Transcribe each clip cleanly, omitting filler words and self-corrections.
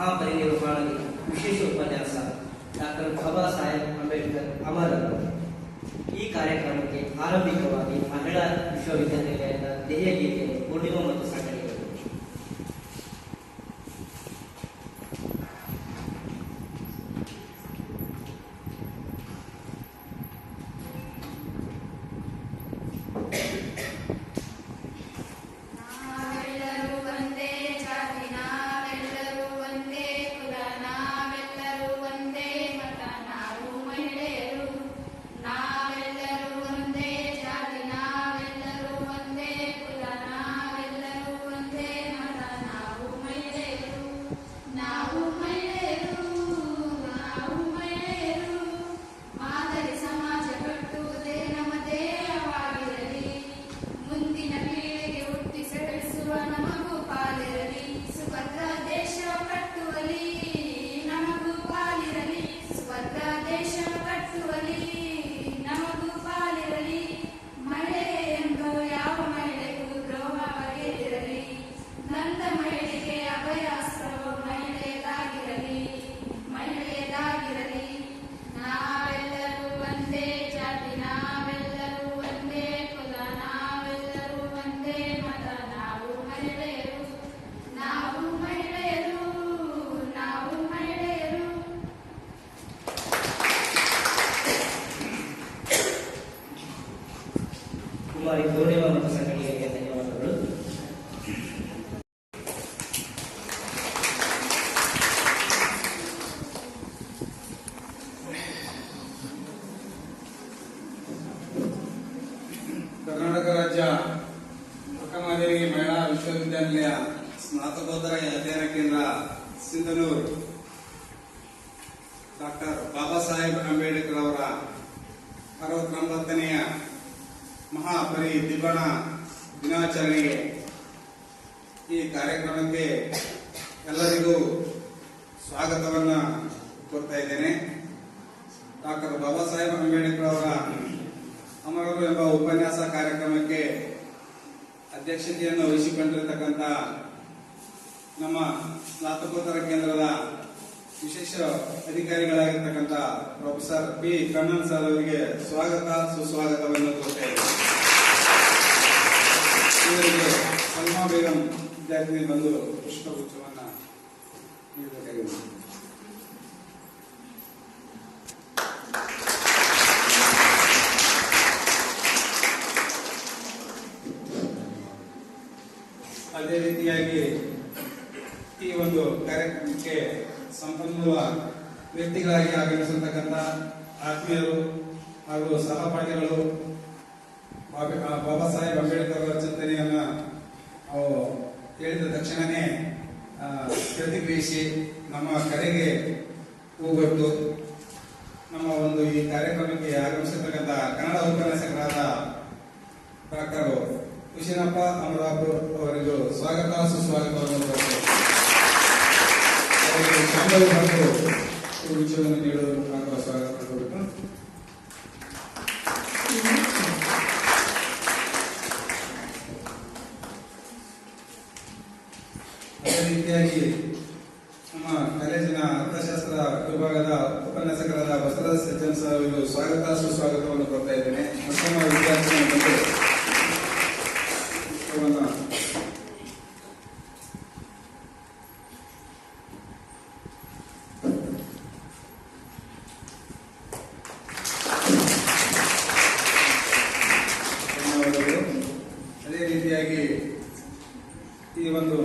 ಮಹಾಪರಿನಿರ್ವಾಣ ವಿಶೇಷ ಉಪನ್ಯಾಸ ಡಾಕ್ಟರ್ ಬಾಬಾ ಸಾಹೇಬ್ ಅಂಬೇಡ್ಕರ್ ಅಮರರು. ಈ ಕಾರ್ಯಕ್ರಮಕ್ಕೆ ಆರಂಭಿಕವಾಗಿ ಮಹಿಳಾ ವಿಶ್ವವಿದ್ಯಾನಿಲಯದ ಧ್ಯೇಯ ಗೀತೆ ಪೂರ್ಣಿಮಾ ಮತ್ತು ಸಂಘಟನೆಗಳು. ಪೂರ್ಣಿಮಾ ಮತ್ತು ಸಂಘಟನೆಗೆ ಧನ್ಯವಾದಗಳು. ಕರ್ನಾಟಕ ರಾಜ್ಯ ಅಕ್ಕಮಹಾದೇವಿ ಮಹಿಳಾ ವಿಶ್ವವಿದ್ಯಾನಿಲಯ ಸ್ನಾತಕೋತ್ತರ ಅಧ್ಯಯನ ಕೇಂದ್ರ ಸಿಂಧನೂರು ಡಾಕ್ಟರ್ ಬಾಬಾ ಸಾಹೇಬ್ ಅಂಬೇಡ್ಕರ್ ಅವರ 69ನೆಯ ಮಹಾಪರಿನಿರ್ವಾಣ ದಿನಾಚರಣೆಗೆ ಈ ಕಾರ್ಯಕ್ರಮಕ್ಕೆ ಎಲ್ಲರಿಗೂ ಸ್ವಾಗತವನ್ನು ಕೋರ್ತಾ ಇದ್ದೇನೆ. ಡಾಕ್ಟರ್ ಬಾಬಾ ಸಾಹೇಬ್ ಅಂಬೇಡ್ಕರ್ ಅವರ ಅಮರರು ಎಂಬ ಉಪನ್ಯಾಸ ಕಾರ್ಯಕ್ರಮಕ್ಕೆ ಅಧ್ಯಕ್ಷತೆಯನ್ನು ವಹಿಸಿಕೊಂಡಿರತಕ್ಕಂಥ ನಮ್ಮ ಸ್ನಾತಕೋತ್ತರ ಕೇಂದ್ರದ ವಿಶೇಷ ಅಧಿಕಾರಿಗಳಾಗಿರ್ತಕ್ಕಂಥ ಪ್ರೊಫೆಸರ್ ಪಿ ಕಣ್ಣನ್ ಸರ್ ಅವರಿಗೆ ಸ್ವಾಗತ ಸುಸ್ವಾಗತವನ್ನು ಕೋರ್ತಾ ಇದ್ದೇನೆ. ಇವರಿಗೆ ಸಲ್ಮಾ ಬೇಗಂ ವಿದ್ಯಾರ್ಥಿನಿ ಬಂದು ಪುಷ್ಪಗುಚ್ಛವನ್ನು ನೀಡಬೇಕಾಗಿದೆ. ಅದೇ ರೀತಿಯಾಗಿ ಈ ಒಂದು ಕಾರ್ಯಕ್ರಮಕ್ಕೆ ಸಂಪನ್ಮೂಲ ವ್ಯಕ್ತಿಗಳಾಗಿ ಆಗಮಿಸಿರ್ತಕ್ಕಂಥ ಆತ್ಮೀಯರು ಹಾಗೂ ಸಹಪಾಠಿಗಳು ಬಾಬಾ ಸಾಹೇಬ್ ಅಂಬೇಡ್ಕರ್ ಅವರ ಚಿಂತನೆಯನ್ನ ಹೇಳಿದ ತಕ್ಷಣನೇ ಪ್ರತಿಕ್ರಿಯಿಸಿ ನಮ್ಮ ಕರೆಗೆ ಕೂಗೊಟ್ಟು ನಮ್ಮ ಒಂದು ಈ ಕಾರ್ಯಕ್ರಮಕ್ಕೆ ಆಗಮಿಸಿರ್ತಕ್ಕಂಥ ಕನ್ನಡ ಉಪನ್ಯಾಸಕರಾದ ಡಾಕ್ಟರ್ ಕುಶಿನಪ್ಪ ಅಮರಾಪುರ್ ಅವರಿಗೂ ಸ್ವಾಗತ ಸುಸ್ವಾಗತವನ್ನು ವಿಷಯವನ್ನು ನೀಡಲು ಸ್ವಾಗತ ಮಾಡಬೇಕು. ಅದೇ ರೀತಿಯಾಗಿ ನಮ್ಮ ಕಾಲೇಜಿನ ಅರ್ಥಶಾಸ್ತ್ರ ವಿಭಾಗದ ಉಪನ್ಯಾಸಕರಾದ ಬಸವರಾಜ ಸಜ್ಜನ್ ಸರ್ ಅವರಿಗೂ ಸ್ವಾಗತ ಸುಸ್ವಾಗತವನ್ನು ಕೊಡ್ತಾ ಇದ್ದೇನೆ. ಉತ್ತಮ ವಿದ್ಯಾರ್ಥಿಯನ್ನು ಬಂದು ಅದೇ ರೀತಿಯಾಗಿ ಈ ಒಂದು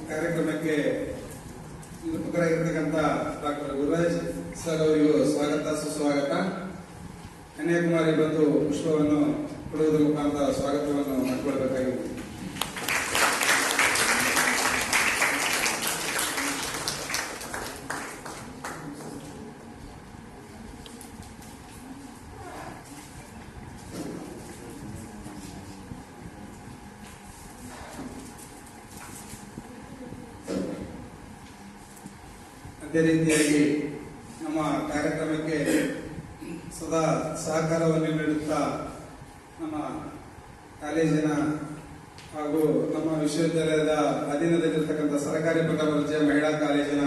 ಕಾರ್ಯಕ್ರಮಕ್ಕೆ ನಿರೂಪಕರಾಗಿರ್ತಕ್ಕಂಥ ಡಾಕ್ಟರ್ ಗುರುರಾಜ್ ಸರ್ ಅವರಿಗೂ ಸ್ವಾಗತ ಸುಸ್ವಾಗತ. ಕನ್ಯಾಕುಮಾರಿ ಬಂದು ಪುಷ್ಪವನ್ನು ಕೊಡುವುದರ ಮುಖಾಂತರ ಸ್ವಾಗತವನ್ನು ಮಾಡಿಕೊಳ್ಬೇಕಾಗಿದೆ. ಅದೇ ರೀತಿಯಾಗಿ ನಮ್ಮ ಕಾರ್ಯಕ್ರಮಕ್ಕೆ ಸದಾ ಸಹಕಾರವನ್ನು ನೀಡುತ್ತಾ ನಮ್ಮ ಕಾಲೇಜಿನ ಹಾಗೂ ನಮ್ಮ ವಿಶ್ವವಿದ್ಯಾಲಯದ ಅಧೀನದಲ್ಲಿರತಕ್ಕಂಥ ಸರ್ಕಾರಿ ಪ್ರಥಮ ದರ್ಜೆ ಮಹಿಳಾ ಕಾಲೇಜಿನ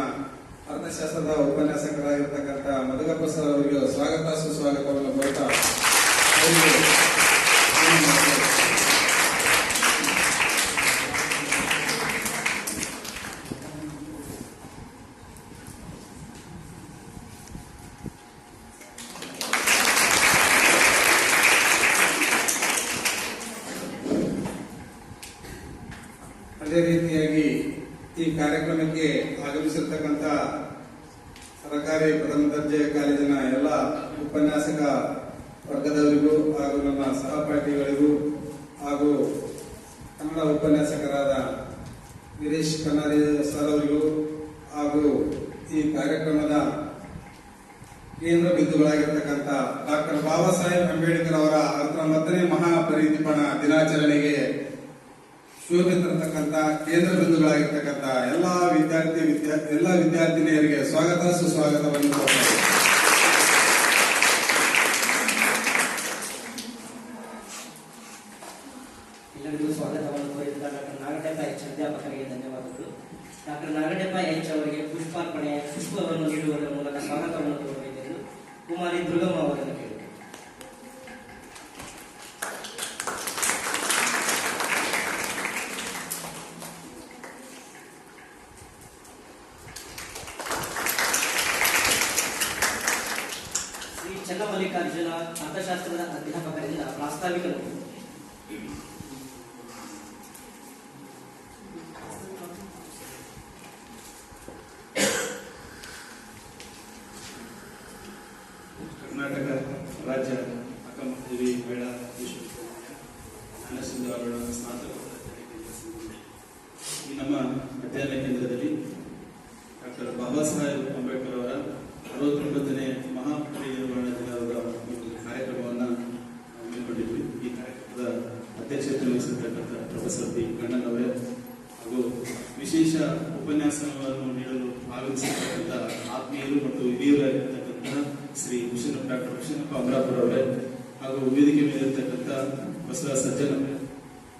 ಅರ್ಥಶಾಸ್ತ್ರದ ಉಪನ್ಯಾಸಕರಾಗಿರ್ತಕ್ಕಂಥ ಮಧುಗಪ್ಪ ಸರ್ ಅವರಿಗೆ ಸ್ವಾಗತ ಸುಸ್ವಾಗತವನ್ನು ಕೋರ್ತಾ ಅದೇ ರೀತಿಯಾಗಿ ಈ ಕಾರ್ಯಕ್ರಮಕ್ಕೆ ಆಗಮಿಸಿರ್ತಕ್ಕಂಥ ಸರ್ಕಾರಿ ಪ್ರಥಮ ದರ್ಜೆ ಕಾಲೇಜಿನ ಎಲ್ಲ ಉಪನ್ಯಾಸಕ ವರ್ಗದವರಿಗೂ ಹಾಗೂ ನನ್ನ ಸಹಪಾಠಿಗಳಿಗೂ ಹಾಗೂ ಕನ್ನಡ ಉಪನ್ಯಾಸಕರಾದ ವೀರೇಶ್ ಕನ್ನಾರಿ ಸರ್ ಅವರಿಗೂ ಹಾಗೂ ಈ ಕಾರ್ಯಕ್ರಮದ ಕೇಂದ್ರ ಬಿಂದುಗಳಾಗಿರ್ತಕ್ಕಂಥ ಡಾಕ್ಟರ್ ಬಾಬಾ ಸಾಹೇಬ್ ಅಂಬೇಡ್ಕರ್ ಅವರ 19ನೇ ಮಹಾಪರಿನಿರ್ವಾಣ ದಿನಾಚರಣೆಗೆ ಶೋಭೆ ತರತಕ್ಕಂಥ ಕೇಂದ್ರ ಬಿಂದುಗಳಾಗಿರ್ತಕ್ಕಂಥ ಎಲ್ಲ ವಿದ್ಯಾರ್ಥಿನಿಯರಿಗೆ ಸ್ವಾಗತ ಸುಸ್ವಾಗತವನ್ನು ಕೋರುತ್ತೇನೆ. ಎಲ್ಲರಿಗೂ ಸ್ವಾಗತವನ್ನು ಕೋರಿದ ಡಾಕ್ಟರ್ ನಾಗಡೆಪ್ಪ ಎಚ್ ಅಧ್ಯಾಪಕರಿಗೆ ಧನ್ಯವಾದಗಳು. ಡಾಕ್ಟರ್ ನಾಗಡೆಪ್ಪ ಎಚ್ ಅವರಿಗೆ ಪುಷ್ಪವನ್ನು ನೀಡುವುದರ ಮೂಲಕ ಸ್ವಾಗತವನ್ನು ಕೋರಬೇಕೆಂದು ಕುಮಾರಿ ದುರ್ಗಮ್ಮ ಅವರನ್ನು ಕೇಳಿದರು. ಶ್ರೀ ಚನ್ನಮಲ್ಲಿಕಾರ್ಜುನ ಅರ್ಥಶಾಸ್ತ್ರದ ಅಧ್ಯಾಪಕರಿಂದ ಪ್ರಾಸ್ತಾವಿಕ ನುಡಿ. ಕರ್ನಾಟಕ ರಾಜ್ಯ ಅಕ್ಕಮಹಾದೇವಿ ಮಹಿಳಾ ವಿಶ್ವವಿದ್ಯಾಲಯ ಜ್ಞಾನಸಿಂಧು ಸ್ನಾತಕೋತ್ತರ ಈ ನಮ್ಮ ಅಧ್ಯಯನ ಕೇಂದ್ರದಲ್ಲಿ ಡಾಕ್ಟರ್ ಬಾಬಾ ಸಾಹೇಬ್ ಅಂಬೇಡ್ಕರ್ ಅವರ 69ನೇ ಮಹಾಪರಿನಿರ್ವಾಣ ದಿನದ ಒಂದು ಕಾರ್ಯಕ್ರಮವನ್ನು ಹಮ್ಮಿಕೊಂಡಿದ್ವಿ. ಈ ಕಾರ್ಯಕ್ರಮದ ಅಧ್ಯಕ್ಷತೆ ವಹಿಸಿರ್ತಕ್ಕಂಥ ಪ್ರೊಫೆಸರ್ ಬಿ ಕಣ್ಣನ್ ಅವರೇ ಹಾಗೂ ವಿಶೇಷ ಉಪನ್ಯಾಸವನ್ನು ನೀಡಲು ಆಗಮಿಸಿರ್ತಕ್ಕಂಥ ಆತ್ಮೀಯರು ಮತ್ತು ಹಿರಿಯರಾಗಿರ್ತಕ್ಕಂಥ ಶ್ರೀ ಡಾಕ್ಟರ್ ಭೂಷಣಪ್ಪ ಅಮರಾಪುರ ಅವರೇ ಹಾಗೂ ವೇದಿಕೆ ಮೇಲಿರ್ತಕ್ಕಂಥ ಬಸವ ಸಜ್ಜನ್ ಅವರೇ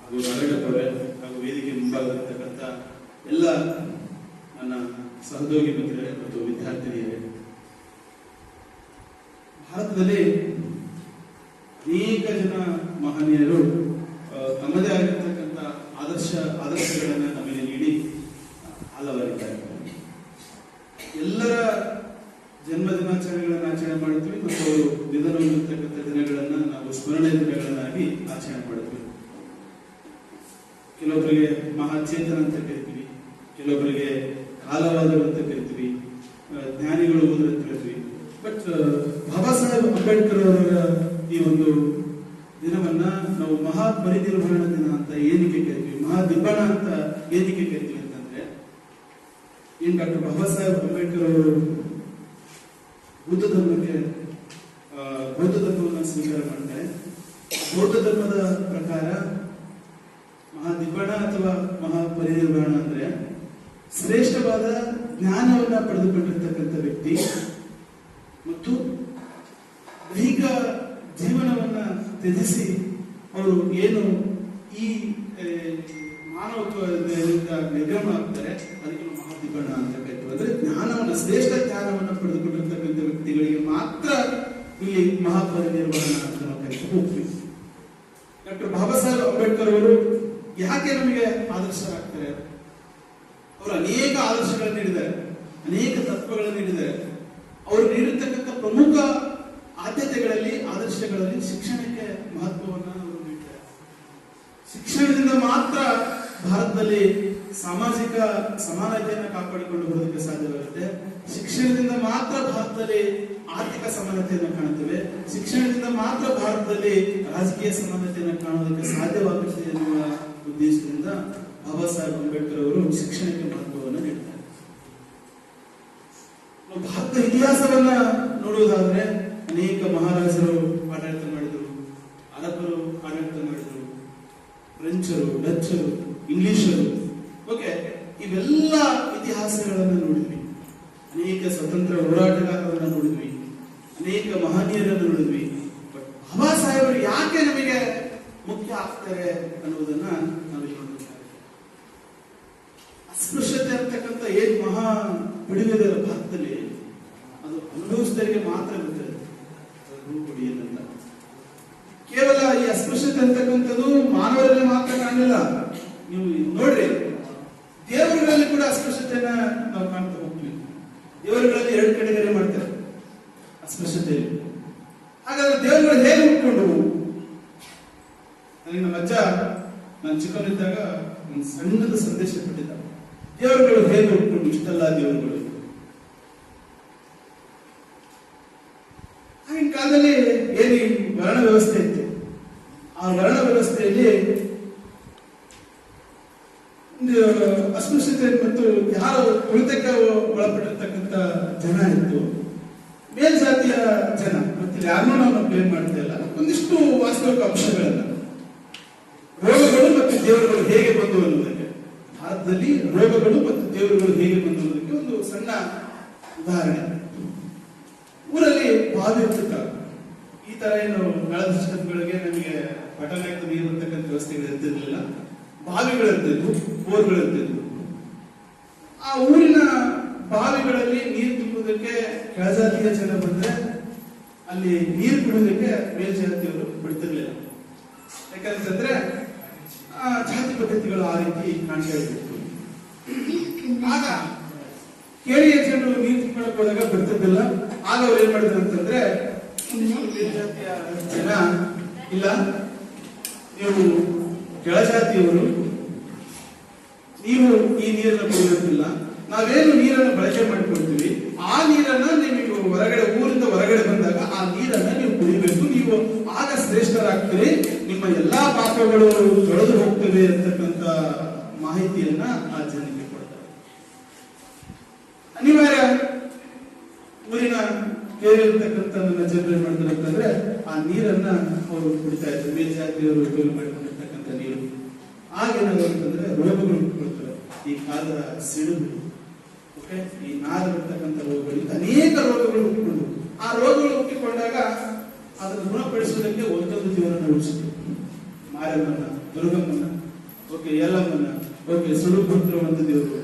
ಹಾಗೂ ನಾಗಡಪ್ಪ ಅವರೇ ಹಾಗೂ ವೇದಿಕೆ ಮುಂಭಾಗದಲ್ಲಿರ್ತಕ್ಕಂಥ ಎಲ್ಲ ನನ್ನ ಸಹೋದ್ಯೋಗಿ ಮಿತ್ರರೇ ಮತ್ತು ವಿದ್ಯಾರ್ಥಿನಿಯರೇ, ಭಾರತದಲ್ಲಿ ಅನೇಕ ಜನ ಮಹನೀಯರು ತಮ್ಮದೇ ಆಗಿರ್ತಕ್ಕಂಥ ಆದರ್ಶಗಳನ್ನು ನಮಗೆ ನೀಡಿ ಹಲವರಿದ್ದಾರೆ. ಎಲ್ಲರ ಜನ್ಮ ದಿನಾಚರಣೆಗಳನ್ನು ಆಚರಣೆ ಮಾಡ್ತೀವಿ ಮತ್ತು ಅವರು ನಿಧನ ಹೊಂದಿರತಕ್ಕಂಥ ದಿನಗಳನ್ನ ನಾವು ಸ್ಮರಣೆ ದಿನಗಳನ್ನಾಗಿ ಆಚರಣೆ ಮಾಡ್ತೀವಿ. ಕೆಲವೊಬ್ಬರಿಗೆ ಮಹಾಚೇತನ ಅಂತ ಕರಿತೀವಿ, ಕೆಲವೊಬ್ಬರಿಗೆ ಕಾಲವಾದರು ಅಂತ ಕರಿತೀವಿ, ಜ್ಞಾನಿಗಳು ಹೋದ್ರು ಅಂತ ಕರಿತೀವಿ. ಬಟ್ ಬಾಬಾ ಸಾಹೇಬ್ ಅಂಬೇಡ್ಕರ್ ಅವರ ಈ ಒಂದು ದಿನವನ್ನ ನಾವು ಮಹಾಪರಿನಿರ್ವಾಣ ದಿನ ಅಂತ ಏನಕ್ಕೆ ಕರಿತೀವಿ, ಮಹಾದಿಬ್ಬಣ ಅಂತ ಏನಕ್ಕೆ ಕರಿತೀವಿ ಅಂತಂದ್ರೆ, ಏನ್ ಡಾಕ್ಟರ್ ಬಾಬಾ ಸಾಹೇಬ್ ಅಂಬೇಡ್ಕರ್ ಅವರು ಬೌದ್ಧ ಧರ್ಮವನ್ನು ಸ್ವೀಕಾರ ಮಾಡ್ತಾರೆ. ಬೌದ್ಧ ಧರ್ಮದ ಪ್ರಕಾರ ಮಹಾದಿಬ್ಬಣ ಅಥವಾ ಮಹಾಪರಿನಿರ್ವಾಣ ಅಂದ್ರೆ ಶ್ರೇಷ್ಠವಾದ ಜ್ಞಾನವನ್ನ ಪಡೆದುಕೊಂಡಿರ್ತಕ್ಕಂಥ ವ್ಯಕ್ತಿ ಮತ್ತು ದೈಹಿಕ ಜೀವನವನ್ನ ತ್ಯಜಿಸಿ ಅವರು ಏನು ಈ ಮಾನವತ್ವದಿಂದ ನಿರ್ಗಮನ ಆಗ್ತಾರೆ ಅದಕ್ಕೆ ಮಹಾದಿಬ್ಬಣ ಅಂತ ಕರೀತೀವಿ. ಅಂದ್ರೆ ಜ್ಞಾನವನ್ನ ಶ್ರೇಷ್ಠ ಜ್ಞಾನವನ್ನ ಪಡೆದುಕೊಂಡಿರ್ತಕ್ಕಂಥ ವ್ಯಕ್ತಿಗಳಿಗೆ ಮಾತ್ರ ಇಲ್ಲಿ ಮಹಾಪರಿನಿರ್ವಾಣ ಅಂತ ನಾವು ಕರಿತಾ ಹೋಗ್ತೀವಿ. ಡಾಕ್ಟರ್ ಬಾಬಾ ಸಾಹೇಬ್ ಅಂಬೇಡ್ಕರ್ ಅವರು ಯಾಕೆ ನಮಗೆ ಆದರ್ಶರಾಗ್ತಾರೆ? ಅವರು ಅನೇಕ ಆದರ್ಶಗಳನ್ನು ನೀಡಿದ್ದಾರೆ, ಅನೇಕ ತತ್ವಗಳನ್ನು ನೀಡಿದ್ದಾರೆ. ಅವರು ನೀಡಿರ್ತಕ್ಕಂಥ ಪ್ರಮುಖ ಆದ್ಯತೆಗಳಲ್ಲಿ ಆದರ್ಶಗಳಲ್ಲಿ ಶಿಕ್ಷಣಕ್ಕೆ ಮಹತ್ವವನ್ನು ಅವರು ನೀಡಿದ್ದಾರೆ. ಶಿಕ್ಷಣದಿಂದ ಮಾತ್ರ ಭಾರತದಲ್ಲಿ ಸಾಮಾಜಿಕ ಸಮಾನತೆಯನ್ನು ಕಾಪಾಡಿಕೊಂಡು ಬರೋದಕ್ಕೆ ಸಾಧ್ಯವಾಗುತ್ತೆ. ಶಿಕ್ಷಣದಿಂದ ಮಾತ್ರ ಭಾರತದಲ್ಲಿ ಆರ್ಥಿಕ ಸಮಾನತೆಯನ್ನು ಕಾಣುತ್ತೇವೆ. ಶಿಕ್ಷಣದಿಂದ ಮಾತ್ರ ಭಾರತದಲ್ಲಿ ರಾಜಕೀಯ ಸಮಾನತೆಯನ್ನು ಕಾಣೋದಕ್ಕೆ ಸಾಧ್ಯವಾಗುತ್ತೆ ಎನ್ನುವ ಉದ್ದೇಶದಿಂದ ಬಾಬಾ ಸಾಹೇಬ್ ಅಂಬೇಡ್ಕರ್ ಅವರು ಶಿಕ್ಷಣಕ್ಕೆ ಮಹತ್ವವನ್ನು ನೀಡುತ್ತಾರೆ. ಭಾರತದ ಇತಿಹಾಸವನ್ನ ನೋಡುವುದಾದ್ರೆ ಅನೇಕ ಮಹಾರಾಜರು ಆಡಳಿತ ಮಾಡಿದರು, ಅರಬ್ಬರು ಆಡಳಿತ ಮಾಡಿದರು, ಫ್ರೆಂಚರು, ಡಚ್ಚರು, ಇಂಗ್ಲಿಷರು, ಓಕೆ, ಇವೆಲ್ಲ ಇತಿಹಾಸಗಳನ್ನು ನೋಡಿದ್ವಿ. ಅನೇಕ ಸ್ವತಂತ್ರ ಹೋರಾಟಗಾರರನ್ನು ನೋಡಿದ್ವಿ, ಅನೇಕ ಮಹನೀಯರನ್ನು ನೋಡಿದ್ವಿ. ಬಟ್ ಬಾಬಾ ಸಾಹೇಬರು ಯಾಕೆ ನಮಗೆ ಮುಖ್ಯ ಆಗ್ತಾರೆ ಅನ್ನುವುದನ್ನ ನಾವಿಲ್ಲಿ ನೋಡಬೇಕಾಗುತ್ತೆ. ಅಸ್ಪೃಶ್ಯತೆ ಅಂತಕ್ಕಂಥ ಏನ್ ಮಹಾ ಬಿಡುಗಡೆಯ ಭಾಗದಲ್ಲಿ ಅದು ಅನುಭವಿಸಿದವರಿಗೆ ಮಾತ್ರ ಗೊತ್ತಿರುತ್ತೆ ರೂಪುಡಿ ಏನಂತ. ಕೇವಲ ಈ ಅಸ್ಪೃಶ್ಯತೆ ಅಂತಕ್ಕಂಥದ್ದು ಮಾನವರಲ್ಲಿ ಮಾತ್ರ ಕಾಣಲಿಲ್ಲ. ನೀವು ನೋಡ್ರಿ, ದೇವರುಗಳಲ್ಲಿ ಕೂಡ ಅಸ್ಪೃಶ್ಯತೆಯನ್ನ ನಾವು ಕಾಣ್ತಾ ಹೋಗ್ತೀವಿ. ದೇವರುಗಳಲ್ಲಿ ಎರಡು ಕೆಟಗರಿ ಮಾಡ್ತಾರೆ ಅಸ್ಪೃಶ್ಯತೆಯಲ್ಲಿ. ಹಾಗಾದ್ರೆ ದೇವರುಗಳು ಹೇಗೆ ಹುಟ್ಕೊಂಡು? ನನಗೆ ನಮ್ಮ ಅಜ್ಜ ನಾನು ಚಿಕ್ಕವನಿದ್ದಾಗ ಒಂದು ಸಣ್ಣದ ಸಂದೇಶ ಕೊಟ್ಟಿದ್ದ. ದೇವರುಗಳು ಹೇಗೆ ಹುಟ್ಕೊಂಡು ಇಷ್ಟೆಲ್ಲ ದೇವರುಗಳು? ಆಗಿನ ಕಾಲದಲ್ಲಿ ಏನು ವರ್ಣ ವ್ಯವಸ್ಥೆ ಇತ್ತು, ಆ ವರ್ಣ ವ್ಯವಸ್ಥೆಯಲ್ಲಿ ಅಸ್ಪೃಶ್ಯತೆ ಮತ್ತು ಯಾರು ತುಳಿತಕ್ಕೆ ಒಳಪಟ್ಟಿರ್ತಕ್ಕಂಥ ಜನ ಇತ್ತು, ಮೇಲ್ಜಾತಿಯ ಜನ. ಮತ್ತೆ ಯಾರನ್ನೂ ನಾವು ಬ್ಲೇಮ್ ಮಾಡ್ತಾ ಇಲ್ಲ. ಒಂದಿಷ್ಟು ವಾಸ್ತವಿಕ ಅಂಶಗಳನ್ನ, ರೋಗಗಳು ಮತ್ತು ದೇವರುಗಳು ಹೇಗೆ ಬಂದು ಅನ್ನೋದಕ್ಕೆ, ಭಾರತದಲ್ಲಿ ರೋಗಗಳು ಮತ್ತು ದೇವರುಗಳು ಹೇಗೆ ಬಂದು ಅನ್ನೋದಕ್ಕೆ ಒಂದು ಸಣ್ಣ ಉದಾಹರಣೆ. ಊರಲ್ಲಿ ಬಾವಿ ಇರ್ತಿರ್ತಾವೆ. ಈ ತರ ಏನು ನಳದೃಷ್ಟಗಳಿಗೆ ನಮಗೆ ಪಟನಾಯ್ತ ನೀರು ಅಂತಕ್ಕಂಥ ವ್ಯವಸ್ಥೆಗಳು ಇರ್ತಿರ್ಲಿಲ್ಲ. ಬಾವಿಗಳಿರ್ತಿದ್ವು, ಬೋರ್ಗಳಿರ್ತಿದ್ವು. ಆ ಊರಿನ ಬಾವಿಗಳಲ್ಲಿ ನೀರು ತುಂಬುವುದಕ್ಕೆ ಕೆಳಜಾತಿಯ ಜನ ಬಂದ್ರೆ ಅಲ್ಲಿ ನೀರು ಬಿಡುವುದಕ್ಕೆ ಮೇಲ್ಜಾತಿಯವರು ಬಿಡ್ತಿರ್ಲಿಲ್ಲ. ಯಾಕಂತಂದ್ರೆ ಜಾತಿ ಪದ್ಧತಿಗಳು ಆ ರೀತಿ ಕಾಣ್ತಾ ಇರ್ತಿತ್ತು. ಆಗ ಕೇಳಿಯ ಜನರು ನೀರು ತುಂಬಿಕೊಳ್ಳಕ್ ಹೋದಾಗ ಬಿಡ್ತಿದ್ದಿಲ್ಲ. ಆಗ ಅವ್ರು ಏನ್ ಮಾಡಿದ್ರು ಅಂತಂದ್ರೆ, ಮೇಲ್ಜಾತಿಯ ಜನ ಇಲ್ಲ, ನೀವು ಕೆಳಜಾತಿಯವರು, ನೀವು ಈ ನೀರನ್ನು ಕುಡಿಯುತ್ತಿಲ್ಲ, ನಾವೇನು ನೀರನ್ನು ಬಳಕೆ ಮಾಡಿಕೊಡ್ತೀವಿ, ಆ ನೀರನ್ನ ನೀವು ಹೊರಗಡೆ, ಊರಿಂದ ಹೊರಗಡೆ ಬಂದಾಗ ಆ ನೀರನ್ನ ನೀವು ಕುಡಿಬೇಕು, ನೀವು ಆಗ ಶ್ರೇಷ್ಠರಾಗ್ತೀರಿ, ನಿಮ್ಮ ಎಲ್ಲಾ ಪಾಪಗಳು ತೊಳೆದು ಹೋಗ್ತವೆ ಅಂತಕ್ಕಂಥ ಮಾಹಿತಿಯನ್ನ ಆ ಜನಕ್ಕೆ ಕೊಡ್ತಾರೆ. ಅನಿವಾರ್ಯ ಊರಿನ ಕೇಳಿರ್ತಕ್ಕಂಥ ನನ್ನ ಜನರು ಏನ್ ಮಾಡ್ತಾರೆ ಅಂತಂದ್ರೆ, ಆ ನೀರನ್ನ ಅವರು ಕುಡಿತಾ ಇದ್ರು, ಮೇಲ್ಜಾತಿಯವರು ಉಪಯೋಗ ಮಾಡಿಕೊಂಡಿರ್ತಕ್ಕಂಥ ನೀರು. ಆಗೇನಾಗುತ್ತಂದ್ರೆ ರೋಗಗಳು ಹುಟ್ಟುಕೊಳ್ತವೆ. ಈ ಕಾಲದ ಸಿಡುಬು, ಓಕೆ, ಈ ನಾರಿರ್ತಕ್ಕಂಥ ರೋಗಗಳು, ಅನೇಕ ರೋಗಗಳು ಹುಟ್ಟಿಕೊಂಡು, ಆ ರೋಗಗಳು ಹುಟ್ಟಿಕೊಂಡಾಗ ಅದನ್ನು ಗುಣಪಡಿಸುವುದಕ್ಕೆ ಒಂದೊಂದು ದೇವರನ್ನ ಉಳಿಸಿದ್ರು. ಮಾರಮ್ಮನ, ದುರ್ಗಮ್ಮನ, ಓಕೆ, ಯಲ್ಲಮ್ಮನ, ಓಕೆ, ಸುಡುಬು ಬಂದ್ರೆ ಒಂದು ದೇವರು,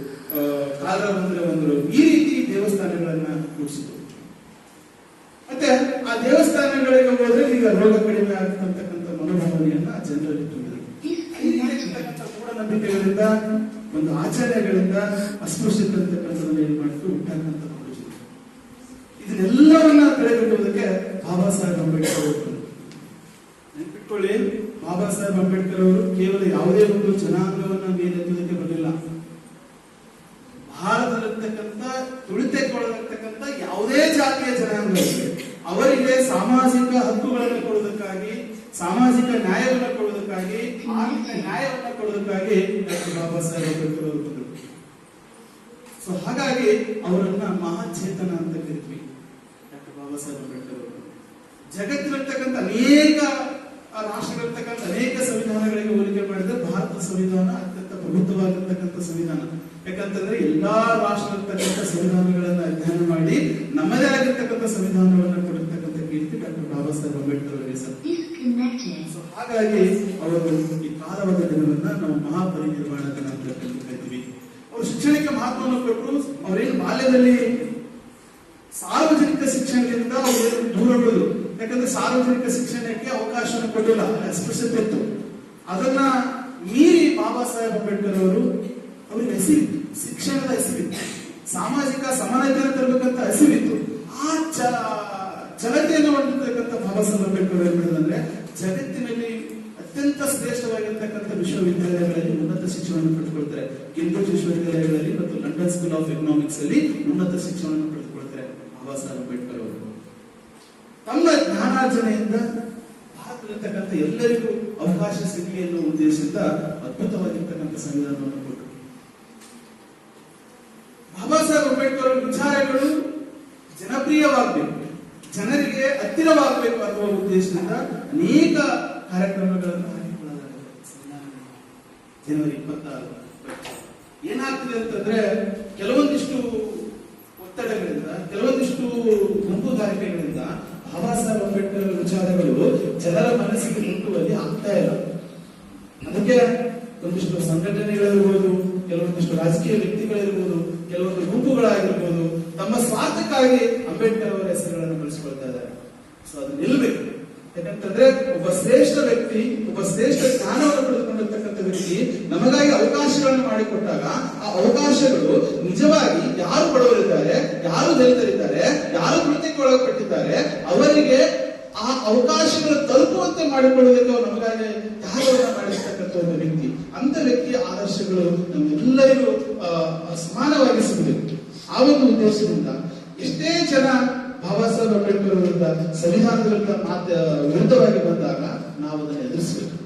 ಕಾಲರ ಬಂದ್ರೆ ಒಂದು, ಈ ರೀತಿ ದೇವಸ್ಥಾನಗಳನ್ನ ಉಳಿಸಿದ್ರು. ಮತ್ತೆ ಆ ದೇವಸ್ಥಾನಗಳಿಗೆ ಹೋದ್ರೆ ಈಗ ರೋಗ ಕಡಿಮೆ ಆಗ್ತಕ್ಕಂಥ ಮನೋಭಾವನೆಯನ್ನ ಜನರಲ್ಲಿ ತುಂಬಿದ್ರು. ಮೂಢನಂಬಿಕೆಗಳಿಂದ, ಒಂದು ಆಚರಣೆಗಳಿಂದ ಅಸ್ಪೃಶ್ಯತೆ ಅಂತಕ್ಕಂಥದ್ದನ್ನ ಏನ್ ಮಾಡಿದ್ರು, ಉಂಟಾಗಂತ ಮಾಡಿದ್ರು. ಇದನ್ನೆಲ್ಲವನ್ನ ಕಳೆದುಕೊಳ್ಳೋದಕ್ಕೆ ಬಾಬಾ ಸಾಹೇಬ್ ಅಂಬೇಡ್ಕರ್ ಅವರು. ನೆನಪಿಟ್ಕೊಳ್ಳಿ, ಬಾಬಾ ಸಾಹೇಬ್ ಅಂಬೇಡ್ಕರ್ ಅವರು ಕೇವಲ ಯಾವುದೇ ಒಂದು ಜನಾಂಗವನ್ನ ಮೇಲೆತ್ತುವುದಕ್ಕೆ ಬರಲಿಲ್ಲ. ಭಾರತದಲ್ಲಿರ್ತಕ್ಕಂಥ ತುಳಿತಕ್ಕೊಳಗಾಗ್ತಕ್ಕಂಥ ಯಾವುದೇ ಜಾತಿಯ ಜನಾಂಗ ಅವರಿಗೆ ಸಾಮಾಜಿಕ ಹಕ್ಕುಗಳನ್ನು ಕೊಡುವುದಕ್ಕಾಗಿ, ಸಾಮಾಜಿಕ ನ್ಯಾಯವನ್ನು ಕೊಡುವುದಕ್ಕಾಗಿ, ಆರ್ಥಿಕ ನ್ಯಾಯವನ್ನು ಕೊಡುವುದಕ್ಕಾಗಿ ಡಾಕ್ಟರ್ ಬಾಬಾ ಸಾಹೇಬ್ ಅಂಬೇಡ್ಕರ್ ಅವರು ಬಂದರು. ಸೊ ಹಾಗಾಗಿ ಅವರನ್ನ ಮಹಾಚೇತನ ಅಂತ ಕರಿತೀವಿ. ಡಾಕ್ಟರ್ ಬಾಬಾ ಸಾಹೇಬ್ ಅಂಬೇಡ್ಕರ್ ಅವರು ಜಗತ್ತಿನಲ್ಲಿರ್ತಕ್ಕಂಥ ಅನೇಕ ರಾಷ್ಟ್ರಗಳಿರ್ತಕ್ಕಂಥ ಅನೇಕ ಸಂವಿಧಾನಗಳಿಗೆ ಹೋಲಿಕೆ ಮಾಡಿದ್ರೆ ಭಾರತದ ಸಂವಿಧಾನ ಅತ್ಯಂತ ಪ್ರಬುದ್ಧವಾಗಿರ್ತಕ್ಕಂಥ ಸಂವಿಧಾನ. ಯಾಕಂತಂದ್ರೆ ಎಲ್ಲಾ ರಾಷ್ಟ್ರಗಳಿರ್ತಕ್ಕಂಥ ಸಂವಿಧಾನಗಳನ್ನ ಅಧ್ಯಯನ ಮಾಡಿ ನಮ್ಮದೇ ಆಗಿರ್ತಕ್ಕಂಥ ಸಂವಿಧಾನವನ್ನು ಕೊಡಿರ್ತಕ್ಕಂಥ ಕೀರ್ತಿ ಡಾಕ್ಟರ್ ಬಾಬಾ ಸಾಹೇಬ್ ಅಂಬೇಡ್ಕರ್ ಅವರಿಗೆ ಸರ್. ಸೊ ಹಾಗಾಗಿ ಅವರು ಈ ಕಾಲವಾದ ದಿನವನ್ನ ನಾವು ಮಹಾಪರಿನಿರ್ವಾಣ ದಿನ ಅಂತ ಕರಿತೀವಿ. ಅವರು ಶಿಕ್ಷಣಕ್ಕೆ ಮಹತ್ವವನ್ನು ಕೊಟ್ಟರು. ಅವರೇನು ಬಾಲ್ಯದಲ್ಲಿ ಸಾರ್ವಜನಿಕ ಶಿಕ್ಷಣದಿಂದ ಅವರು ದೂರ ಉಳಿದು, ಯಾಕಂದ್ರೆ ಸಾರ್ವಜನಿಕ ಶಿಕ್ಷಣಕ್ಕೆ ಅವಕಾಶವನ್ನು ಕೊಟ್ಟಿಲ್ಲ, ಅಸ್ಪೃಶ್ಯತೆ ಇತ್ತು. ಅದನ್ನ ಮೀರಿ ಬಾಬಾ ಸಾಹೇಬ್ ಅಂಬೇಡ್ಕರ್ ಅವರು, ಅವರಿಗೆ ಹಸಿವಿತ್ತು, ಶಿಕ್ಷಣದ ಹಸಿವಿತ್ತು, ಸಾಮಾಜಿಕ ಸಮಾನತೆಯನ್ನು ತರಬೇಕಂತ ಹಸಿವಿತ್ತು. ಆ ಜನತೆಯನ್ನು ಹೊಂದಿರತಕ್ಕಂಥ ಬಾಬಾ ಸಾಹೇಬ್ ಅಂಬೇಡ್ಕರ್ ಏನ್ ಮಾಡಿದ್ರೆ, ಜಗತ್ತಿನಲ್ಲಿ ಅತ್ಯಂತ ಶ್ರೇಷ್ಠವಾಗಿರ್ತಕ್ಕಂಥ ವಿಶ್ವವಿದ್ಯಾಲಯಗಳಲ್ಲಿ ಉನ್ನತ ಶಿಕ್ಷಣವನ್ನು ಪಡೆದುಕೊಳ್ತಾರೆ. ಕೇಂಬ್ರಿಡ್ಜ್ ವಿಶ್ವವಿದ್ಯಾಲಯಗಳಲ್ಲಿ ಮತ್ತು ಲಂಡನ್ ಸ್ಕೂಲ್ ಆಫ್ ಎಕನಾಮಿಕ್ಸ್ ಅಲ್ಲಿ ಉನ್ನತ ಶಿಕ್ಷಣವನ್ನು ಪಡೆದುಕೊಳ್ತಾರೆ ಬಾಬಾ ಸಾಹೇಬ್ ಅಂಬೇಡ್ಕರ್ ಅವರು. ತಮ್ಮ ಜ್ಞಾನಾರ್ಜನೆಯಿಂದ ಭಾರತದಲ್ಲಿರ್ತಕ್ಕಂಥ ಎಲ್ಲರಿಗೂ ಅವಕಾಶ ಸಿಗಲಿ ಎನ್ನುವ ಉದ್ದೇಶದಿಂದ ಅದ್ಭುತವಾಗಿರ್ತಕ್ಕಂಥ ಸಂವಿಧಾನವನ್ನು ಕೊಟ್ಟರು. ಬಾಬಾ ಸಾಹೇಬ್ ಅಂಬೇಡ್ಕರ್ ಅವರ ವಿಚಾರಗಳು ಜನಪ್ರಿಯವಾಗಬೇಕು, ಜನರಿಗೆ ಹತ್ತಿರವಾಗಬೇಕು ಅನ್ನುವ ಉದ್ದೇಶದಿಂದ ಅನೇಕ ಕಾರ್ಯಕ್ರಮಗಳನ್ನು ಹಾಕಿಕೊಳ್ಳಲಾಗಿದೆ. ಜನವರಿ 26 ಏನಾಗ್ತದೆ ಅಂತಂದ್ರೆ, ಕೆಲವೊಂದಿಷ್ಟು ಒತ್ತಡಗಳಿಂದ, ಕೆಲವೊಂದಿಷ್ಟು ಗುಂಪುಗಾರಿಕೆಗಳಿಂದ ಬಾಬಾ ಸಾಹೇಬ್ ಅಂಬೇಡ್ಕರ್ ವಿಚಾರಗಳು ಜನರ ಮನಸ್ಸಿಗೆ ಮುಟ್ಟುವಲ್ಲಿ ಆಗ್ತಾ ಇಲ್ಲ. ಅದಕ್ಕೆ ಒಂದಿಷ್ಟು ಸಂಘಟನೆಗಳಿರ್ಬೋದು, ಕೆಲವೊಂದಿಷ್ಟು ರಾಜಕೀಯ ವ್ಯಕ್ತಿಗಳಿರ್ಬೋದು, ಕೆಲವೊಂದು ಗುಂಪುಗಳಾಗಿರ್ಬೋದು, ತಮ್ಮ ಸ್ವಾರ್ಥಕ್ಕಾಗಿ ಅಂಬೇಡ್ಕರ್ ಅವರ ಹೆಸರುಗಳನ್ನು ಬಳಸಿಕೊಳ್ತಾ ಇದ್ದಾರೆ. ಸೊ ಅದು ನಿಲ್ಲಬೇಕು. ಯಾಕಂತಂದ್ರೆ ಒಬ್ಬ ಶ್ರೇಷ್ಠ ವ್ಯಕ್ತಿ, ಒಬ್ಬ ಶ್ರೇಷ್ಠ ಜ್ಞಾನವನ್ನು ಪಡೆದುಕೊಂಡಿರ್ತಕ್ಕಂಥ ವ್ಯಕ್ತಿ ನಮಗಾಗಿ ಅವಕಾಶಗಳನ್ನು ಮಾಡಿಕೊಟ್ಟಾಗ ಆ ಅವಕಾಶಗಳು ನಿಜವಾಗಿ ಯಾರು ಬಡವರಿದ್ದಾರೆ, ಯಾರು ದಲಿತರಿದ್ದಾರೆ, ಯಾರು ಕೃತ್ಯಕ್ಕೆ ಒಳಪಟ್ಟಿದ್ದಾರೆ ಅವರಿಗೆ ಆ ಅವಕಾಶಗಳು ತಲುಪುವಂತೆ ಮಾಡಿಕೊಳ್ಳೋದಕ್ಕೆ ಅವರು ನಮಗಾಗಿ ತ್ಯಾಗವನ್ನು ಮಾಡಿರ್ತಕ್ಕಂಥ ಒಬ್ಬ ವ್ಯಕ್ತಿ. ಅಂತ ವ್ಯಕ್ತಿಯ ಆದರ್ಶಗಳು ನಮ್ಮೆಲ್ಲರಿಗೂ ಸಮಾನವಾಗಿ ಸಿಗಬೇಕು. ಆ ಒಂದು ಉದ್ದೇಶದಿಂದ ಎಷ್ಟೇ ಜನ ಬಾಬಾ ಸಾಹೇಬ್ ಅಂಬೇಡ್ಕರ್ ವಿರುದ್ಧ, ಸಂವಿಧಾನದ ವಿರುದ್ಧವಾಗಿ ಬಂದಾಗ ನಾವು ಅದನ್ನು ಎದುರಿಸಬೇಕು.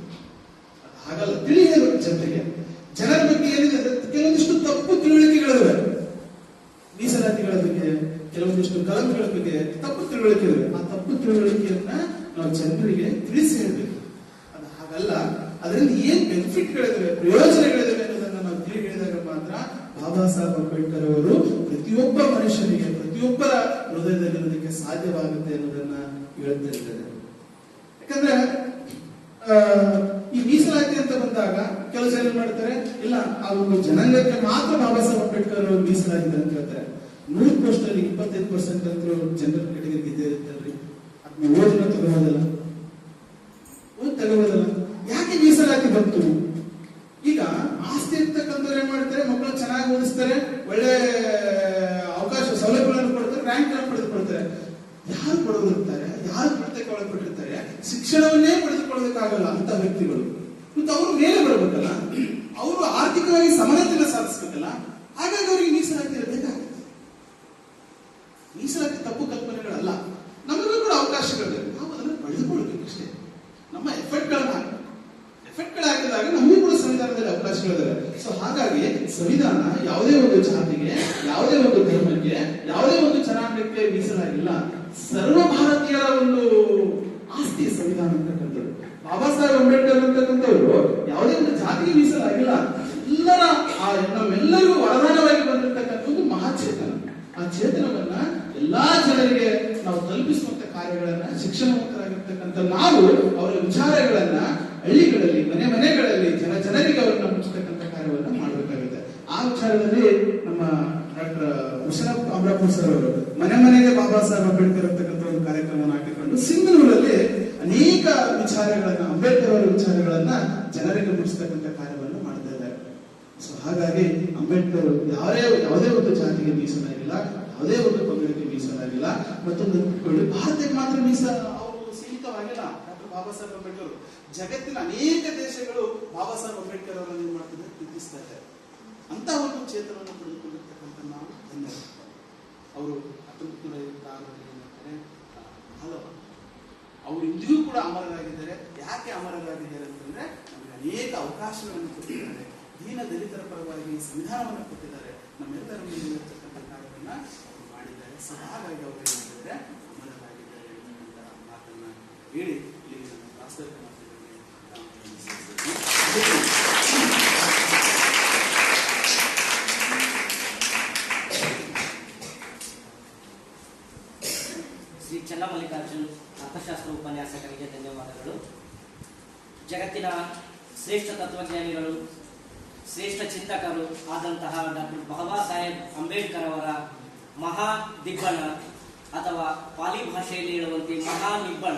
ಹಾಗಲ್ಲ, ತಿಳಿಯಬೇಕು ಜನರಿಗೆ. ಜನರ ಬಗ್ಗೆ ಏನಿದೆ ಕೆಲವೊಂದಿಷ್ಟು ತಪ್ಪು ತಿಳುವಳಿಕೆಗಳಿವೆ. ಮೀಸಲಾತಿಗಳ ಬಗ್ಗೆ, ಕೆಲವೊಂದಿಷ್ಟು ಕಲಂಗಳ ಬಗ್ಗೆ ತಪ್ಪು ತಿಳುವಳಿಕೆ ಇವೆ. ಆ ತಪ್ಪು ತಿಳುವಳಿಕೆಯನ್ನ ನಾವು ಜನರಿಗೆ ತಿಳಿಸಿ ಹೇಳಬೇಕು. ಅದು ಹಾಗಲ್ಲ, ಅದರಿಂದ ಏನ್ ಬೆನಿಫಿಟ್ಗಳಿವೆ, ಪ್ರಯೋಜನಗಳಿವೆ ಅನ್ನೋದನ್ನ ನಾವು ತಿಳಿ ಹೇಳಿದಾಗ ಮಾತ್ರ ಬಾಬಾ ಸಾಹೇಬ್ ಅಂಬೇಡ್ಕರ್ ಅವರು ಪ್ರತಿಯೊಬ್ಬ ಮನುಷ್ಯನಿಗೆ, ಪ್ರತಿಯೊಬ್ಬರ ಹೃದಯದಲ್ಲಿರೋದಕ್ಕೆ ಸಾಧ್ಯವಾಗುತ್ತೆ ಅನ್ನೋದನ್ನ ಹೇಳ್ತಾ ಇದ್ದಾರೆ. ಯಾಕಂದ್ರೆ ಈ ಮೀಸಲಾತಿ ಅಂತ ಬಂದಾಗ ಕೆಲವು ಜನ ಏನ್ ಮಾಡ್ತಾರೆ, ಇಲ್ಲ ಆ ಒಂದು ಜನಾಂಗಕ್ಕೆ ಮಾತ್ರ ಬಾಬಾ ಸಾಹೇಬ್ ಅಂಬೇಡ್ಕರ್ ಅವರು ಮೀಸಲಾತಿ ಅಂತ ಹೇಳ್ತಾರೆ. 100 ಪೋಸ್ಟ್ ಅಲ್ಲಿ 25% ಅಂತೂ ಜನರಲ್ ಕೆಟಗರಿಗೆ ಇದ್ದೇ ಇರ್ತಾರ್ರಿ. ಅದನ್ನ ಓದನ್ನ ತಗೋಬೋದಲ್ಲ, ತಗೋಬೋದಲ್ಲ. ಯಾಕೆ ಮೀಸಲಾತಿ ಬಂತು? ಈಗ ಆಸ್ತಿ ಇರ್ತಕ್ಕಂಥವ್ರು ಏನ್ ಮಾಡ್ತಾರೆ, ಮಕ್ಕಳು ಚೆನ್ನಾಗಿ ಓದಿಸ್ತಾರೆ, ಒಳ್ಳೆ ಅವಕಾಶ ಸೌಲಭ್ಯಗಳನ್ನು ಕೊಡ್ತಾರೆ, ರ್ಯಾಂಕ್ ಪಡೆದುಕೊಳ್ತಾರೆ. ಯಾರು ಪಡೆದಿರ್ತಾರೆ, ಯಾರು ಕೃತ್ಯಕ್ಕೆ ಒಳಪಟ್ಟಿರ್ತಾರೆ, ಶಿಕ್ಷಣವನ್ನೇ ಪಡೆದುಕೊಳ್ಳೋದಕ್ಕಾಗಲ್ಲ ಅಂತ ವ್ಯಕ್ತಿಗಳು. ಮತ್ತು ಅವರು ಮೇಲೆ ಬರಬೇಕಲ್ಲ, ಅವರು ಆರ್ಥಿಕವಾಗಿ ಸಮಾನತೆಯನ್ನು ಸಾಧಿಸಬೇಕಲ್ಲ. ಹಾಗಾಗಿ ಅವರಿಗೆ ಮೀಸಲಾತಿ ಇರಬೇಕಾಗುತ್ತೆ. ಮೀಸಲಾತಿ ತಪ್ಪು ಕಲ್ಪನೆಗಳಲ್ಲ, ನಮಗೂ ಕೂಡ ಅವಕಾಶಗಳಿವೆ. ನಾವು ಅದನ್ನು ಪಡೆದುಕೊಳ್ಳಬೇಕಷ್ಟೇ. ನಮ್ಮ ಎಫೆಕ್ಟ್ಗಳನ್ನ ಹಾಕಿದಾಗ ನಮಗೂ ಕೂಡ ಸಂವಿಧಾನದಲ್ಲಿ ಅವಕಾಶಗಳಿವೆ. ಸೊ ಹಾಗಾಗಿ ಸಂವಿಧಾನ ಯಾವುದೇ ಒಂದು ಜಾತಿಗೆ, ಯಾವುದೇ ಒಂದು ಧರ್ಮಕ್ಕೆ, ಯಾವುದೇ ಒಂದು ಜನಾಂಗಕ್ಕೆ ಮೀಸಲಾಗಿಲ್ಲ. ಸರ್ವ ಭಾರತೀಯರ ಒಂದು ಆಸ್ತಿ ಸಂವಿಧಾನ ಅಂತಕ್ಕಂಥದ್ದು. ಬಾಬಾ ಸಾಹೇಬ್ ಅಂಬೇಡ್ಕರ್ ಅಂತಕ್ಕಂಥವ್ರು ಯಾವುದೇ ಒಂದು ಜಾತಿಗೆ ಮೀಸಲಾಗಿಲ್ಲ. ನಮ್ಮೆಲ್ಲರಿಗೂ ವರದಾನವಾಗಿ ಬಂದಿರತಕ್ಕಂಥ ಒಂದು ಮಹಾಚೇತನ. ಆ ಚೇತನವನ್ನ ಎಲ್ಲಾ ಜನರಿಗೆ ನಾವು ತಲುಪಿಸುವಂತ ಕಾರ್ಯಗಳನ್ನ, ಶಿಕ್ಷಣವಂತರಾಗಿರ್ತಕ್ಕಂಥ ನಾವು ಅವರ ವಿಚಾರಗಳನ್ನ ಹಳ್ಳಿಗಳಲ್ಲಿ, ಮನೆಗಳಲ್ಲಿ ಜನರಿಗೆ ಅವರನ್ನ ಮುಚ್ಚತಕ್ಕಂಥ ಕಾರ್ಯವನ್ನ ಮಾಡಬೇಕಾಗುತ್ತೆ. ಆ ವಿಚಾರದಲ್ಲಿ ನಮ್ಮ ಡಾಕ್ಟರ್ ವಿಶ್ವನಾಥ್ ಅಮರಾಪುರ್ ಸರ್ ಅವರು ಮನೆಗೆ ಬಾಬಾ ಸಾಹೇಬ್ ಅಂಬೇಡ್ಕರ್ ಅಂತಕ್ಕಂಥ ಒಂದು ಕಾರ್ಯಕ್ರಮವನ್ನು ಹಾಕಿಕೊಂಡು ಸಿಂಗನೂರಲ್ಲಿ ಅನೇಕ ವಿಚಾರಗಳನ್ನ, ಅಂಬೇಡ್ಕರ್ ಅವರ ವಿಚಾರಗಳನ್ನ ಜನರಿಗೆ ಮುಟ್ಟಿಸ್ತಕ್ಕಂಥ ಕಾರ್ಯವನ್ನು ಮಾಡ್ತಾ ಇದ್ದಾರೆ. ಸೊ ಹಾಗಾಗಿ ಅಂಬೇಡ್ಕರ್ ಯಾವುದೇ ಒಂದು ಜಾತಿಗೆ ಮೀಸಲಾಗಿಲ್ಲ, ಯಾವುದೇ ಒಂದು ಪಂಗಡಕ್ಕೆ ಮೀಸಲಾಗಿಲ್ಲ. ಮತ್ತೊಂದು ಭಾರತಕ್ಕೆ ಮಾತ್ರ ಅವರು ಸೀಮಿತವಾಗಿಲ್ಲ. ಡಾಕ್ಟರ್ ಬಾಬಾ ಸಾಹೇಬ್ ಅಂಬೇಡ್ಕರ್ ಜಗತ್ತಿನ ಅನೇಕ ದೇಶಗಳು ಬಾಬಾ ಸಾಹೇಬ್ ಅಂಬೇಡ್ಕರ್ ಅವರನ್ನು ಏನ್ ಮಾಡ್ತಿದ್ದಾರೆ, ಪ್ರೀತಿಸ್ತಾ ಇದ್ದಾರೆ. ಅಂತ ಒಂದು ಚೇತನವನ್ನು ಪಡೆದುಕೊಂಡಿರ್ತಕ್ಕಂಥ ನಾವು ಧನ್ಯವಾದ. ಅವರು 1956 ಹಲವು ಅವರು ಇಂದಿಗೂ ಕೂಡ ಅಮರರಾಗಿದ್ದಾರೆ. ಯಾಕೆ ಅಮರರಾಗಿದ್ದಾರೆ ಅಂತಂದ್ರೆ ನಮಗೆ ಅನೇಕ ಅವಕಾಶಗಳನ್ನು ಕೊಟ್ಟಿದ್ದಾರೆ. ದೀನ ದಲಿತರ ಪರವಾಗಿ ಸಂವಿಧಾನವನ್ನು ಕೊಟ್ಟಿದ್ದಾರೆ. ನಮ್ಮೆಲ್ಲರ ಮೇಲೆ ಇರತಕ್ಕಂಥ ಕಾರ್ಯವನ್ನ ಅವರು ಮಾಡಿದ್ದಾರೆ. ಸೊ ಹಾಗಾಗಿ ಅವರು ಏನ್ ಮಾಡಿದ್ದಾರೆ, ಅಮರರಾಗಿದ್ದಾರೆ ಎನ್ನುವಂತ ಮಾತನ್ನ ಹೇಳಿ ಇಲ್ಲಿ ಪ್ರಾಸ್ತಾವಿಕ ಶ್ರೀ ಚನ್ನಮಲ್ಲಿಕಾರ್ಜುನ್ ಅರ್ಥಶಾಸ್ತ್ರ ಉಪನ್ಯಾಸಕರಿಗೆ ಧನ್ಯವಾದಗಳು. ಜಗತ್ತಿನ ಶ್ರೇಷ್ಠ ತತ್ವಜ್ಞಾನಿಗಳು, ಶ್ರೇಷ್ಠ ಚಿಂತಕರು ಆದಂತಹ ಡಾಕ್ಟರ್ ಬಾಬಾ ಸಾಹೇಬ್ ಅಂಬೇಡ್ಕರ್ ಅವರ ಮಹಾ ದಿಬ್ಬಣ ಅಥವಾ ಪಾಲಿ ಭಾಷೆಯಲ್ಲಿ ಹೇಳುವಂತೆ ಮಹಾ ನಿಬ್ಬಣ,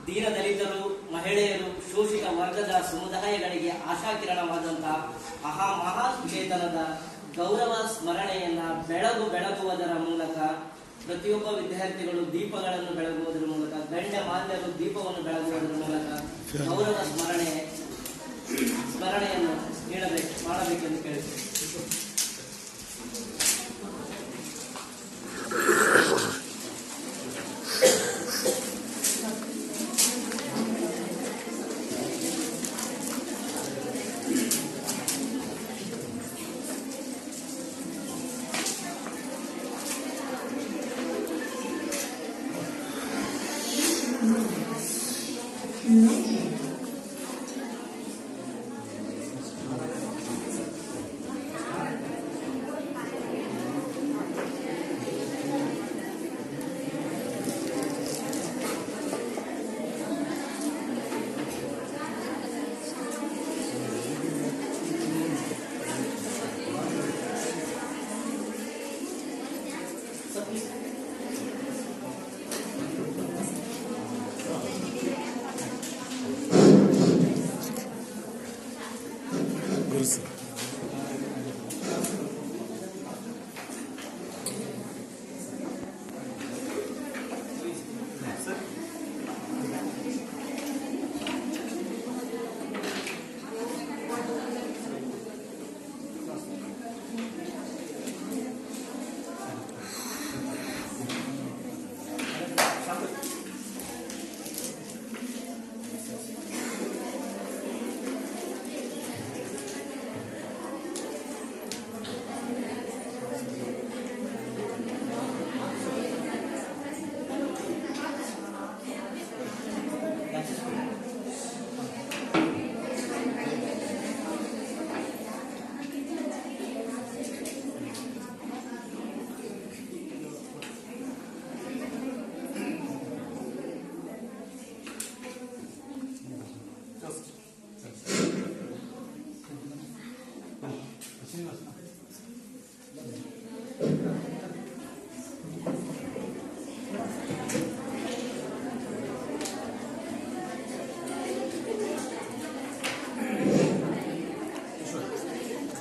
ದೀನ ದಲಿತರು, ಮಹಿಳೆಯರು, ಶೋಷಿತ ವರ್ಗದ ಸಮುದಾಯಗಳಿಗೆ ಆಶಾಕಿರಣವಾದಂತಹ ಮಹಾ ಚೇತನದ ಗೌರವ ಸ್ಮರಣೆಯನ್ನ ಬೆಳಗುವುದರ ಮೂಲಕ ಪ್ರತಿಯೊಬ್ಬ ವಿದ್ಯಾರ್ಥಿಗಳು ದೀಪಗಳನ್ನು ಬೆಳಗುವುದರ ಮೂಲಕ, ಗಣ್ಯ ಮಾನ್ಯರು ದೀಪವನ್ನು ಬೆಳಗುವುದರ ಮೂಲಕ ಗೌರವ ಸ್ಮರಣೆಯನ್ನು ಮಾಡಬೇಕೆಂದು ಕೇಳುತ್ತೇನೆ.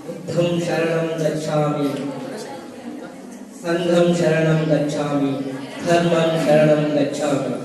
बुद्धं शरणं गच्छामि, संघं शरणं गच्छामि, धर्मं शरणं गच्छामि।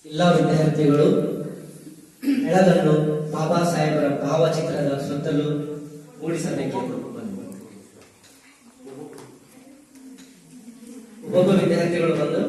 ಎಲ್ಲ ವಿದ್ಯಾರ್ಥಿಗಳು ಬೆಳಗನ್ನು ಬಾಬಾ ಸಾಹೇಬರ ಭಾವಚಿತ್ರದ ಸುತ್ತಲೂ ಮೂಡಿಸಬೇಕು. ಒಬ್ಬೊಬ್ಬ ವಿದ್ಯಾರ್ಥಿಗಳು ಬಂದು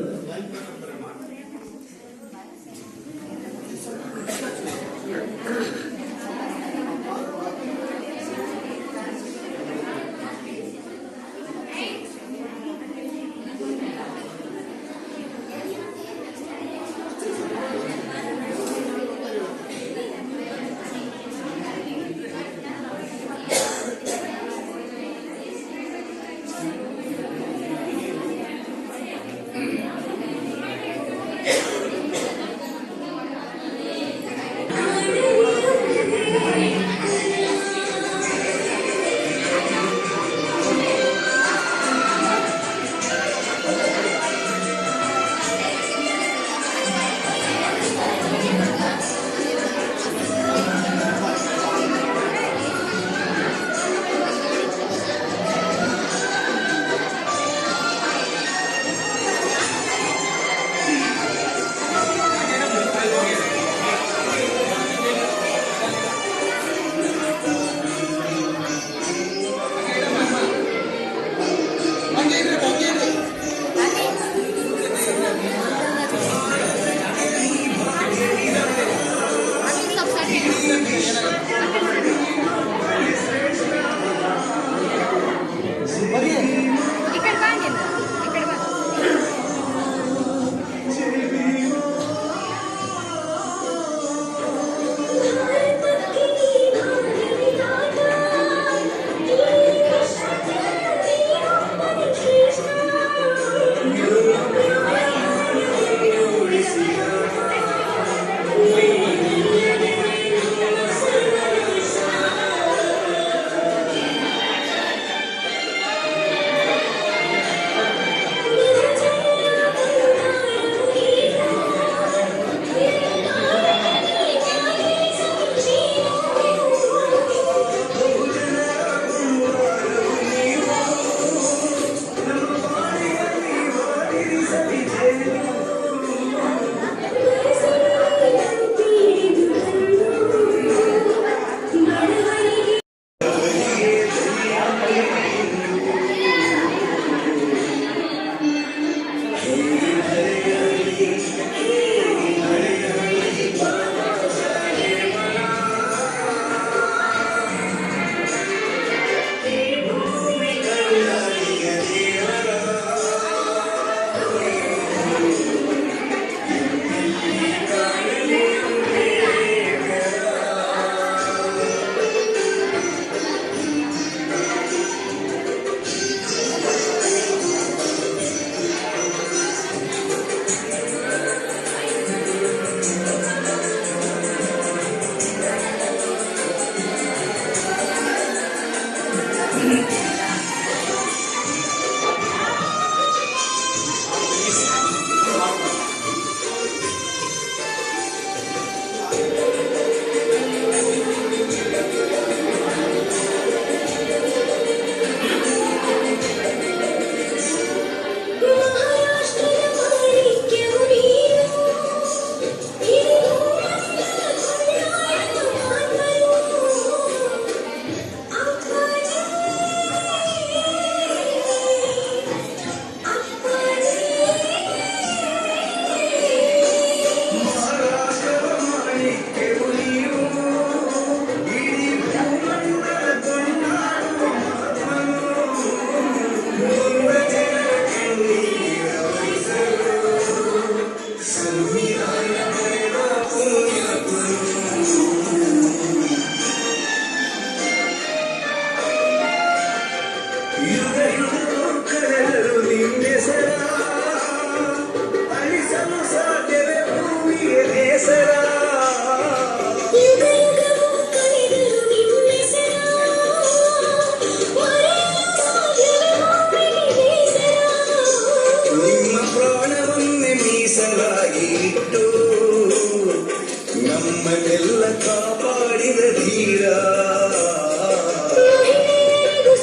ನಮ್ಮನ್ನೆಲ್ಲ ಕಾಪಾಡಿದ ಧೀರ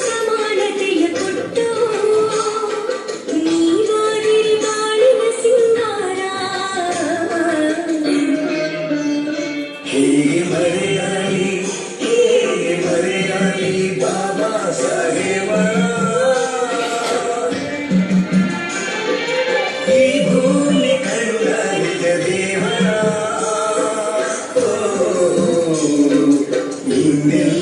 ಸಮಾನತೆಯ ಕೊಟ್ಟು ನೀವಾದಿರಿ ಬಾಳಿನ ಸಿಂಗಾರ ಹೇಗೆ ಮರೆಯಾಲಿ ಬಾಬಾ ಸಾಹೇಬ ಈ ಭೂಮಿ ಕಂಡ ನಿಜ ದೇವರ ಇನ್ನೆಲ್ಲ